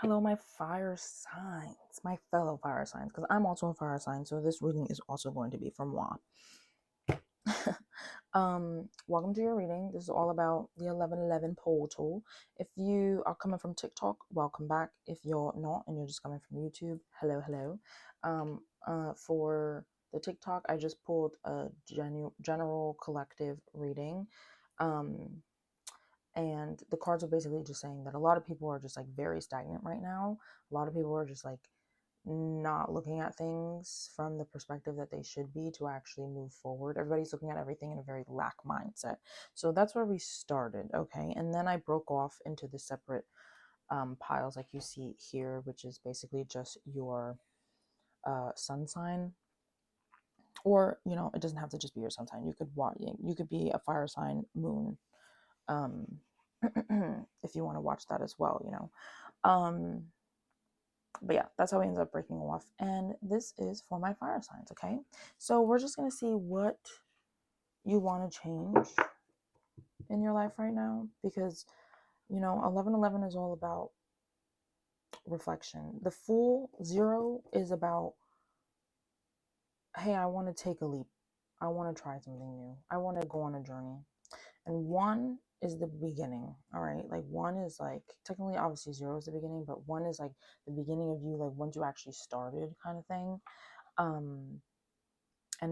Hello, my fire signs, my fellow fire signs, because I'm also a fire sign, so this reading is also going to be from moi. Welcome to your reading. This is all about the 1111 portal. If you are coming from TikTok, welcome back. If you're not and you're just coming from YouTube, hello. For the TikTok, I just pulled a general collective reading. And the cards are basically just saying that a lot of people are just like very stagnant right now. A lot of people are just like not looking at things from the perspective that they should be to actually move forward. Everybody's looking at everything in a very lack mindset. So that's where we started, okay? And then I broke off into the separate piles like you see here, which is basically just your sun sign. Or, you know, it doesn't have to just be your sun sign. You could be a fire sign, moon, if you want to watch that as well, you know. But yeah, that's how we ended up breaking off. And this is for my fire signs, okay? So we're just going to see what you want to change in your life right now, because, you know, 1111 is all about reflection. The full 0 is about, hey, I want to take a leap. I want to try something new. I want to go on a journey. And 1 is the beginning, all right? Like 1 is like, technically, obviously 0 is the beginning, but 1 is like the beginning of you, like once you actually started kind of thing. And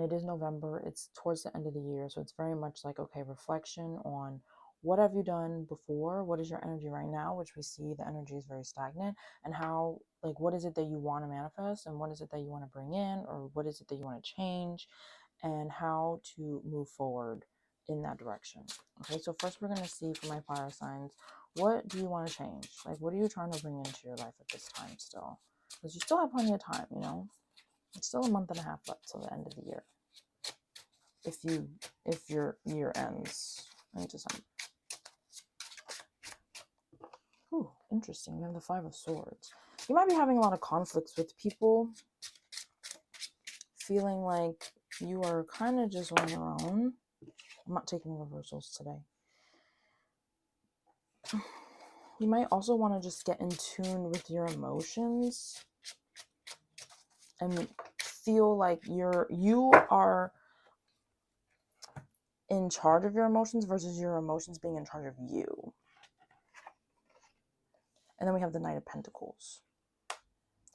it is November. It's towards the end of the year. So it's very much like, okay, reflection on what have you done before? What is your energy right now? Which we see the energy is very stagnant. And how, like, what is it that you want to manifest? And what is it that you want to bring in? Or what is it that you want to change? And how to move forward in that direction. Okay, so first we're going to see for my fire signs, what do you want to change? Like, what are you trying to bring into your life at this time still? Because you still have plenty of time, you know? It's still a month and a half left till the end of the year. If your year ends in December. Ooh, interesting. We have the 5 of Swords. You might be having a lot of conflicts with people, feeling like you are kind of just on your own. I'm not taking reversals today. You might also want to just get in tune with your emotions and feel like you are in charge of your emotions versus your emotions being in charge of you. And then we have the Knight of Pentacles.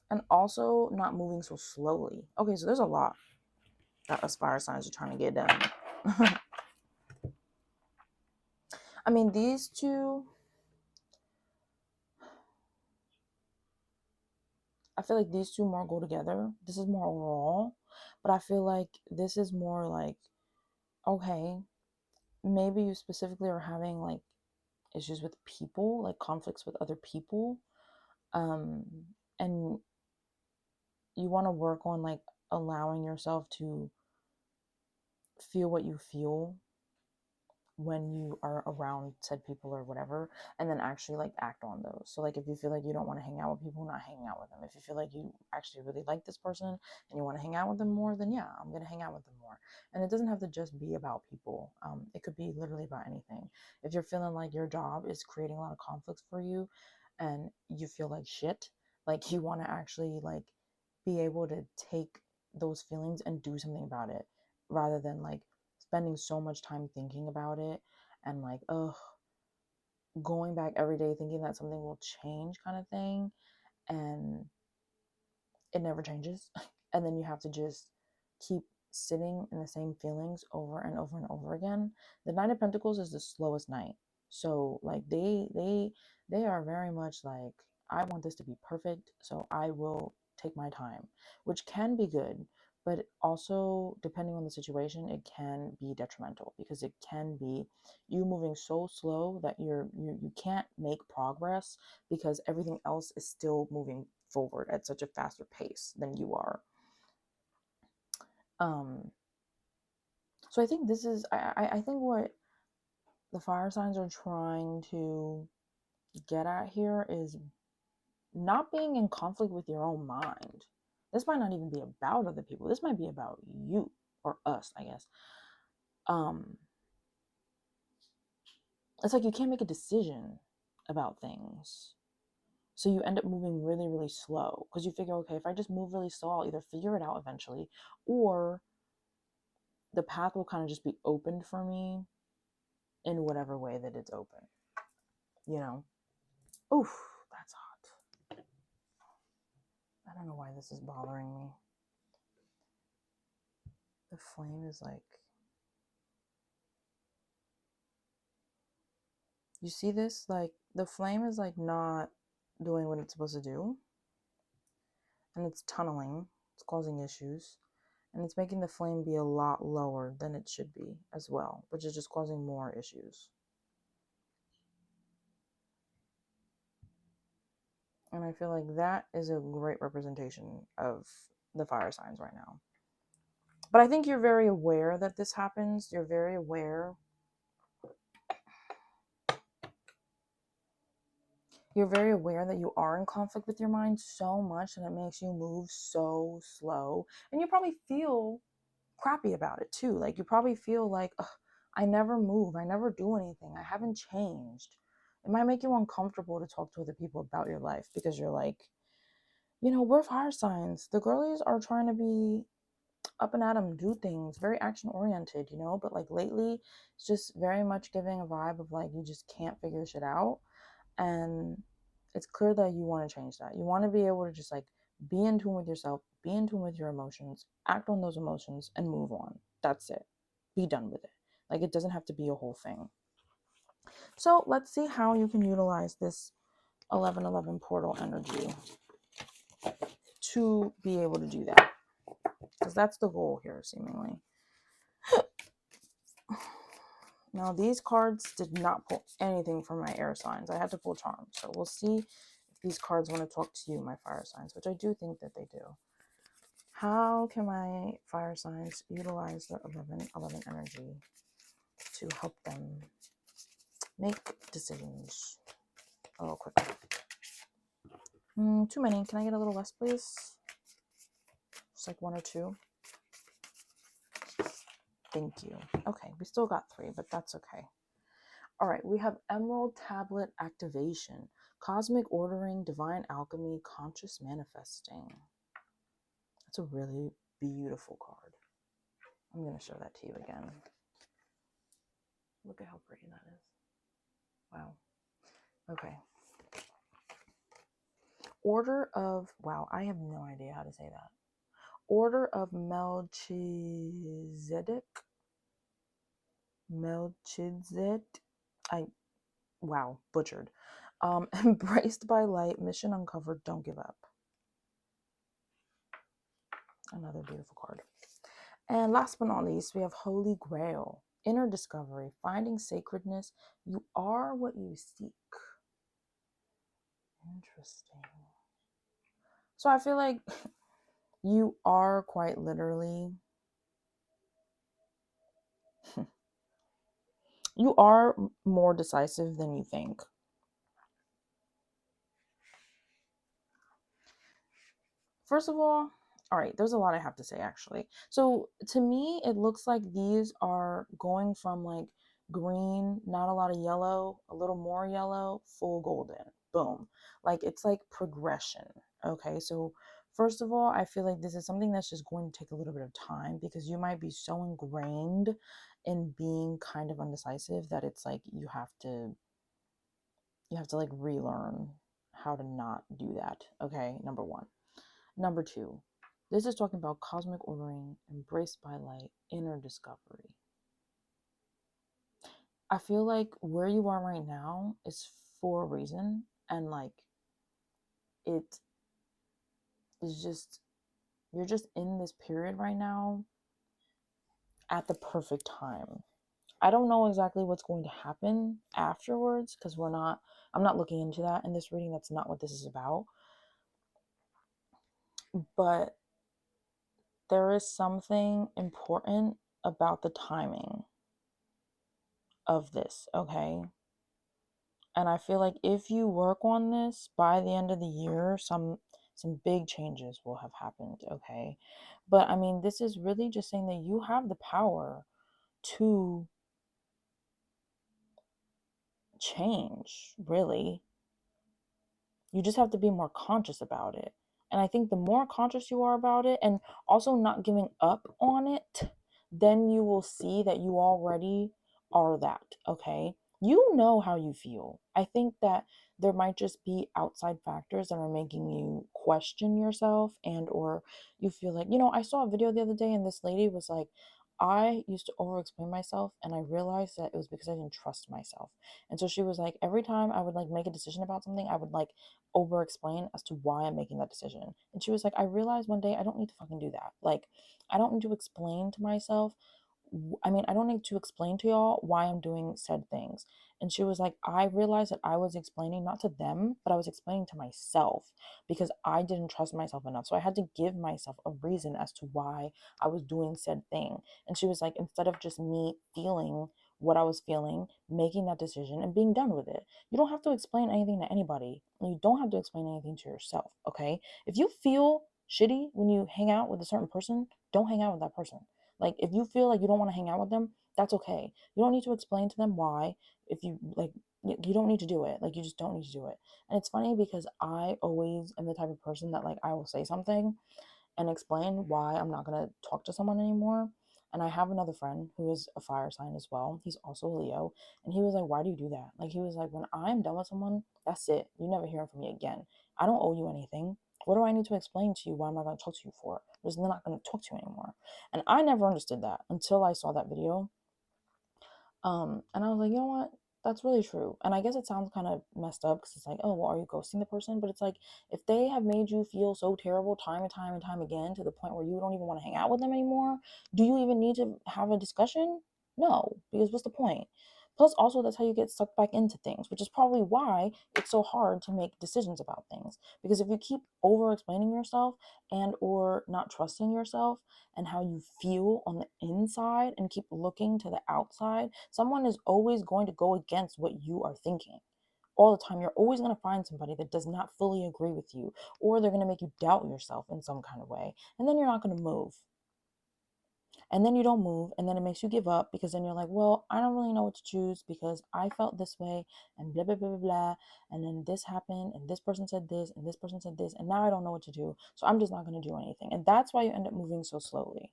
And also not moving so slowly. Okay, so there's a lot that us fire signs are trying to get done. I mean, these two, I feel like these two more go together. This is more overall, but I feel like this is more like, okay, maybe you specifically are having like issues with people, like conflicts with other people, and you want to work on like allowing yourself to feel what you feel when you are around said people or whatever, and then actually like act on those. So like if you feel like you don't want to hang out with people, not hanging out with them. If you feel like you actually really like this person and you want to hang out with them more, then yeah, I'm gonna hang out with them more. And it doesn't have to just be about people. It could be literally about anything. If you're feeling like your job is creating a lot of conflicts for you and you feel like shit, like you want to actually like be able to take those feelings and do something about it, rather than like spending so much time thinking about it and like, going back every day thinking that something will change kind of thing, and it never changes. And then you have to just keep sitting in the same feelings over and over and over again. The Knight of Pentacles is the slowest knight. So like they are very much like, I want this to be perfect, so I will take my time, which can be good, but also depending on the situation, it can be detrimental, because it can be you moving so slow that you can't make progress because everything else is still moving forward at such a faster pace than you are. So I think this is I think what the fire signs are trying to get at here is not being in conflict with your own mind. This might not even be about other people. This might be about you, or us, I guess. It's like you can't make a decision about things So you end up moving really, really slow because you figure, okay, if I just move really slow, I'll either figure it out eventually, or the path will kind of just be opened for me in whatever way that it's open, you know? Oof, that's hot. I don't know why this is bothering me. The flame is like, you see this? Like, the flame is like not doing what it's supposed to do, and it's tunneling, it's causing issues, and it's making the flame be a lot lower than it should be as well, which is just causing more issues. And I feel like that is a great representation of the fire signs right now. But I think you're very aware that this happens. You're very aware. You're very aware that you are in conflict with your mind so much and it makes you move so slow. And you probably feel crappy about it too. Like you probably feel like, I never move. I never do anything. I haven't changed. It might make you uncomfortable to talk to other people about your life because you're like, we're fire signs. The girlies are trying to be up and at them, do things, very action oriented, but like lately it's just very much giving a vibe of like you just can't figure shit out. And it's clear that you want to change that. You want to be able to just like be in tune with yourself, be in tune with your emotions, act on those emotions and move on. That's it. Be done with it. Like it doesn't have to be a whole thing. So let's see how you can utilize this 1111 portal energy to be able to do that, because that's the goal here seemingly. Now, these cards did not pull anything from my air signs. I had to pull charms. So we'll see if these cards want to talk to you, my fire signs, which I do think that they do. How can my fire signs utilize their 1111 energy to help them make decisions a little quicker? Too many. Can I get a little less, please? Just like 1 or 2. Thank you. Okay, we still got 3, but that's okay. All right, we have Emerald Tablet Activation, Cosmic Ordering, Divine Alchemy, Conscious Manifesting. That's a really beautiful card. I'm going to show that to you again. Look at how pretty that is. Wow. Okay. Order of, wow, I have no idea how to say that. Order of Melchizedek. Wow, butchered. Embraced by light, mission uncovered, don't give up. Another beautiful card. And last but not least, we have Holy Grail, inner discovery, finding sacredness. You are what you seek. Interesting. So I feel like you are quite literally, you are more decisive than you think. First of all right, there's a lot I have to say actually. So to me, it looks like these are going from like green, not a lot of yellow, a little more yellow, full golden. Boom. Like it's like progression. Okay, so first of all, I feel like this is something that's just going to take a little bit of time because you might be so ingrained in being kind of undecisive that it's like you have to like relearn how to not do that. Okay, number 1. Number 2, this is talking about cosmic ordering, embraced by light, inner discovery. I feel like where you are right now is for a reason, and like it is just, you're just in this period right now at the perfect time. I don't know exactly what's going to happen afterwards because I'm not looking into that in this reading. That's not what this is about. But there is something important about the timing of this, okay? And I feel like if you work on this by the end of the year, some big changes will have happened, okay? But I mean, this is really just saying that you have the power to change, really. You just have to be more conscious about it. And I think the more conscious you are about it, and also not giving up on it, then you will see that you already are that, okay? You know how you feel. I think that there might just be outside factors that are making you question yourself, and or you feel like, I saw a video the other day and this lady was like, I used to over explain myself and I realized that it was because I didn't trust myself. And so she was like, every time I would like make a decision about something, I would like over explain as to why I'm making that decision. And she was like, I realized one day I don't need to fucking do that. Like, I don't need to explain to myself. I don't need to explain to y'all why I'm doing said things. And she was like, I realized that I was explaining not to them, but I was explaining to myself because I didn't trust myself enough. So I had to give myself a reason as to why I was doing said thing. And she was like, instead of just me feeling what I was feeling, making that decision and being done with it. You don't have to explain anything to anybody. You don't have to explain anything to yourself, okay? If you feel shitty when you hang out with a certain person, don't hang out with that person. Like, if you feel like you don't want to hang out with them, that's okay. You don't need to explain to them why. If you like, you don't need to do it. Like, you just don't need to do it. And it's funny because I always am the type of person that, like, I will say something and explain why I'm not going to talk to someone anymore. And I have another friend who is a fire sign as well. He's also a Leo. And he was like, why do you do that? Like, he was like, when I'm done with someone, that's it. You never hear from me again. I don't owe you anything. What do I need to explain to you? Why am I going to talk to you for? Because I'm not going to talk to you anymore. And I never understood that until I saw that video. And I was like, you know what? That's really true. And I guess it sounds kind of messed up because it's like, oh, well, are you ghosting the person? But it's like, if they have made you feel so terrible time and time and time again to the point where you don't even want to hang out with them anymore, do you even need to have a discussion? No, because what's the point? Plus, also, that's how you get sucked back into things, which is probably why it's so hard to make decisions about things. Because if you keep over explaining yourself and or not trusting yourself, and how you feel on the inside and keep looking to the outside, someone is always going to go against what you are thinking. All the time, you're always going to find somebody that does not fully agree with you, or they're going to make you doubt yourself in some kind of way. And then you're not going to move. And then you don't move, and then it makes you give up because then you're like, well, I don't really know what to choose because I felt this way, and blah, blah, blah, blah, blah. And then this happened, and this person said this, and this person said this, and now I don't know what to do. So I'm just not going to do anything. And that's why you end up moving so slowly.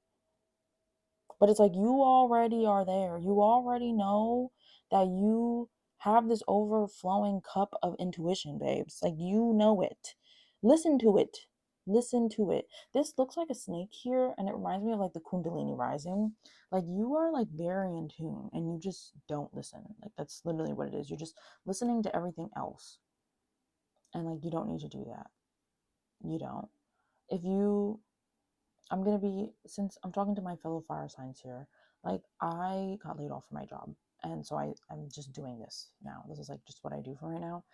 But it's like you already are there. You already know that you have this overflowing cup of intuition, babes. Like, you know it. Listen to it. Listen to it. This looks like a snake here, and it reminds me of like the Kundalini rising. Like, you are like very in tune and you just don't listen. Like, that's literally what it is. You're just listening to everything else. And like, you don't need to do that. You don't. If you I'm gonna be, since I'm talking to my fellow fire signs here, like, I got laid off from my job. And so I'm just doing this now. This is like just what I do for right now.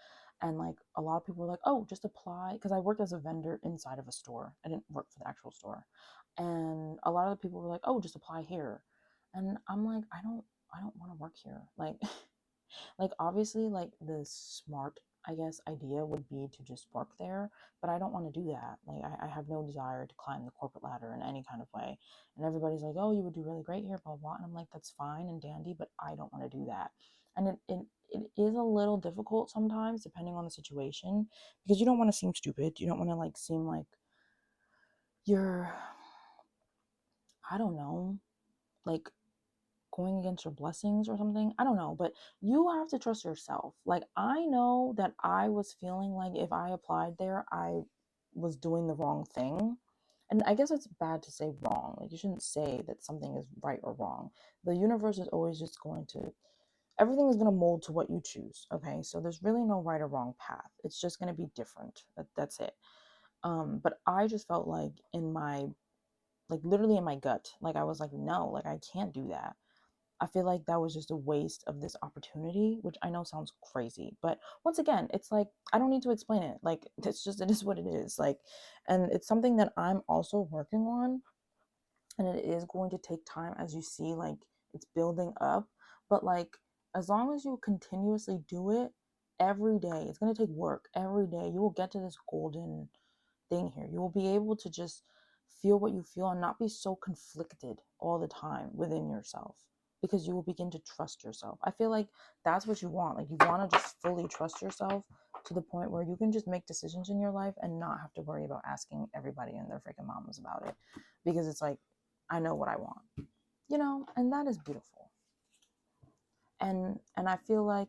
And like a lot of people were like, oh, just apply. Because I worked as a vendor inside of a store. I didn't work for the actual store. And a lot of the people were like, oh, just apply here. And I'm like, I don't want to work here. Like, like, obviously, like, the smart, I guess, idea would be to just work there, but I don't want to do that. Like, I have no desire to climb the corporate ladder in any kind of way. And everybody's like, oh, you would do really great here, blah, blah. And I'm like, that's fine and dandy, but I don't want to do that. And it is a little difficult sometimes, depending on the situation, because you don't want to seem stupid. You don't want to, like, seem like you're, I don't know, like, going against your blessings or something. I don't know, but you have to trust yourself. Like, I know that I was feeling like if I applied there, I was doing the wrong thing. And I guess it's bad to say wrong. Like, you shouldn't say that something is right or wrong. The universe is always just going to, everything is going to mold to what you choose. Okay. So there's really no right or wrong path. It's just going to be different. That's it. But I just felt like in my, like, literally in my gut, like, I was like, no, like, I can't do that. I feel like that was just a waste of this opportunity, which I know sounds crazy. But once again, it's like, I don't need to explain it. Like, it's just, it is what it is. Like, and it's something that I'm also working on. And it is going to take time, as you see, like, it's building up. But like, as long as you continuously do it every day, it's going to take work every day. You will get to this golden thing here. You will be able to just feel what you feel and not be so conflicted all the time within yourself, because you will begin to trust yourself. I feel like that's what you want. Like, you want to just fully trust yourself to the point where you can just make decisions in your life and not have to worry about asking everybody and their freaking mamas about it, because it's like, I know what I want, and that is beautiful. And I feel like,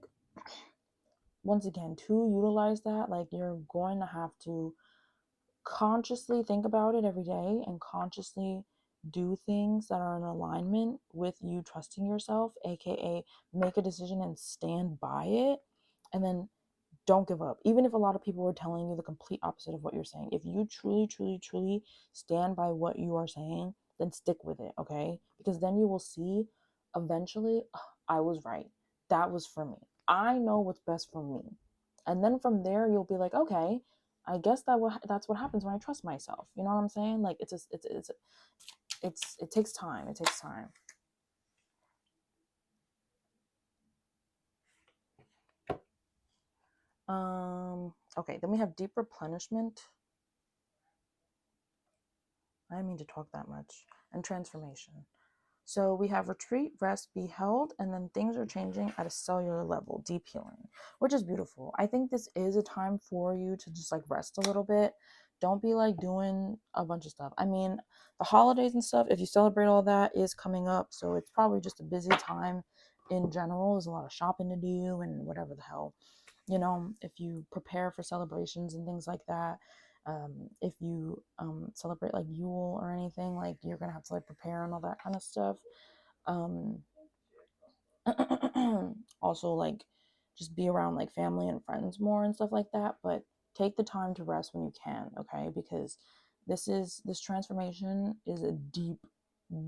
once again, to utilize that, like, you're going to have to consciously think about it every day and consciously do things that are in alignment with you trusting yourself, aka make a decision and stand by it. And then don't give up. Even if a lot of people are telling you the complete opposite of what you're saying, if you truly, truly, truly stand by what you are saying, then stick with it, okay? Because then you will see eventually, I was right. That was for me. I know what's best for me. And then from there, you'll be like, okay, I guess that's what happens when I trust myself. You know what I'm saying? Like, it takes time. It takes time. Okay, then we have deep replenishment. I didn't mean to talk that much. And transformation. So we have retreat, rest, be held, and then things are changing at a cellular level, deep healing, which is beautiful. I think this is a time for you to just like rest a little bit. Don't be like doing a bunch of stuff. I mean, the holidays and stuff, if you celebrate all that, is coming up. So it's probably just a busy time in general. There's a lot of shopping to do and whatever the hell. If you prepare for celebrations and things like that, if you celebrate like Yule or anything, like, you're gonna have to like prepare and all that kind of stuff. um Also, like, just be around like family and friends more and stuff like that, but take the time to rest when you can, okay? Because this transformation is a deep,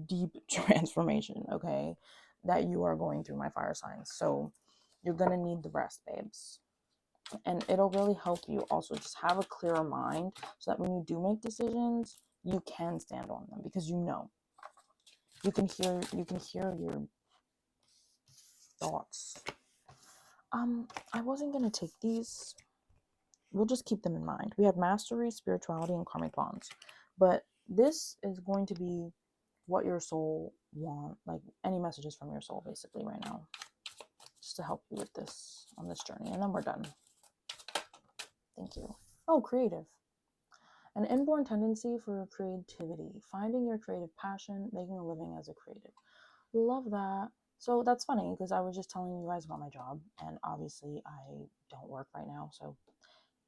deep transformation, okay, that you are going through, my fire signs. So you're gonna need the rest, babes. And it'll really help you also just have a clearer mind, so that when you do make decisions, you can stand on them, because you can hear your thoughts. I wasn't gonna take these. We'll just keep them in mind. We have mastery, spirituality, and karmic bonds. But this is going to be what your soul want, like any messages from your soul basically right now, just to help you with this on this journey. And then we're done. Thank you. Oh, creative. An inborn tendency for creativity, finding your creative passion, making a living as a creative. Love that. So that's funny, because I was just telling you guys about my job, and obviously I don't work right now. So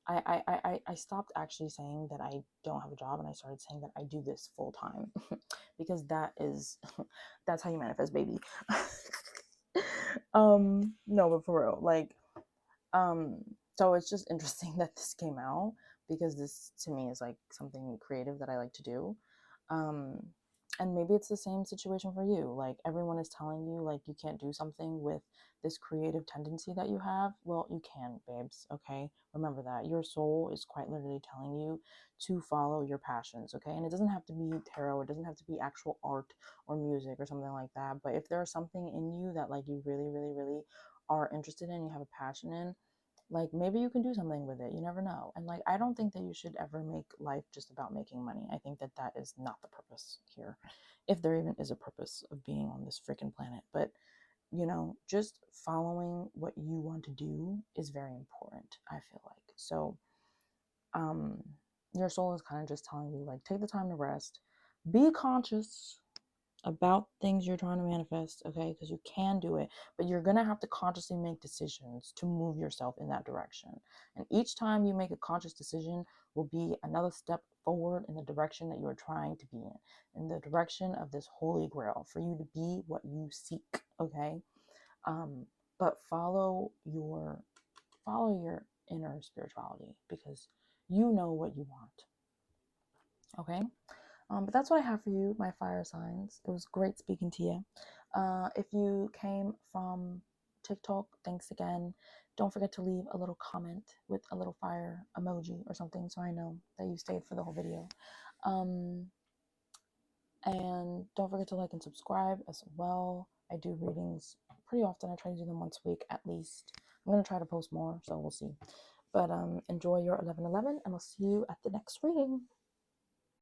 I stopped actually saying that I don't have a job, and I started saying that I do this full time because that's how you manifest, baby. No, but for real, like, so it's just interesting that this came out, because this to me is like something creative that I like to do. Um, and maybe it's the same situation for you. Like, everyone is telling you like you can't do something with this creative tendency that you have. Well, you can, babes, okay? Remember that. Your soul is quite literally telling you to follow your passions, okay? And it doesn't have to be tarot, it doesn't have to be actual art or music or something like that. But if there's something in you that like you really, really, really are interested in, you have a passion in, like, maybe you can do something with it. You never know. And like, I don't think that you should ever make life just about making money. I think that that is not the purpose here, if there even is a purpose of being on this freaking planet. But just following what you want to do is very important, I feel like. So your soul is kind of just telling you, like, take the time to rest, be conscious about things you're trying to manifest, okay? Because you can do it, but you're gonna have to consciously make decisions to move yourself in that direction. And each time you make a conscious decision will be another step forward in the direction that you are trying to be in the direction of this holy grail for you to be what you seek, okay? But follow your inner spirituality, because you know what you want, okay? But that's what I have for you, my fire signs. It was great speaking to you. If you came from TikTok, thanks again. Don't forget to leave a little comment with a little fire emoji or something, so I know that you stayed for the whole video. And don't forget to like and subscribe as well. I do readings pretty often. I try to do them once a week at least. I'm going to try to post more, so we'll see. But enjoy your 11/11, and I'll see you at the next reading.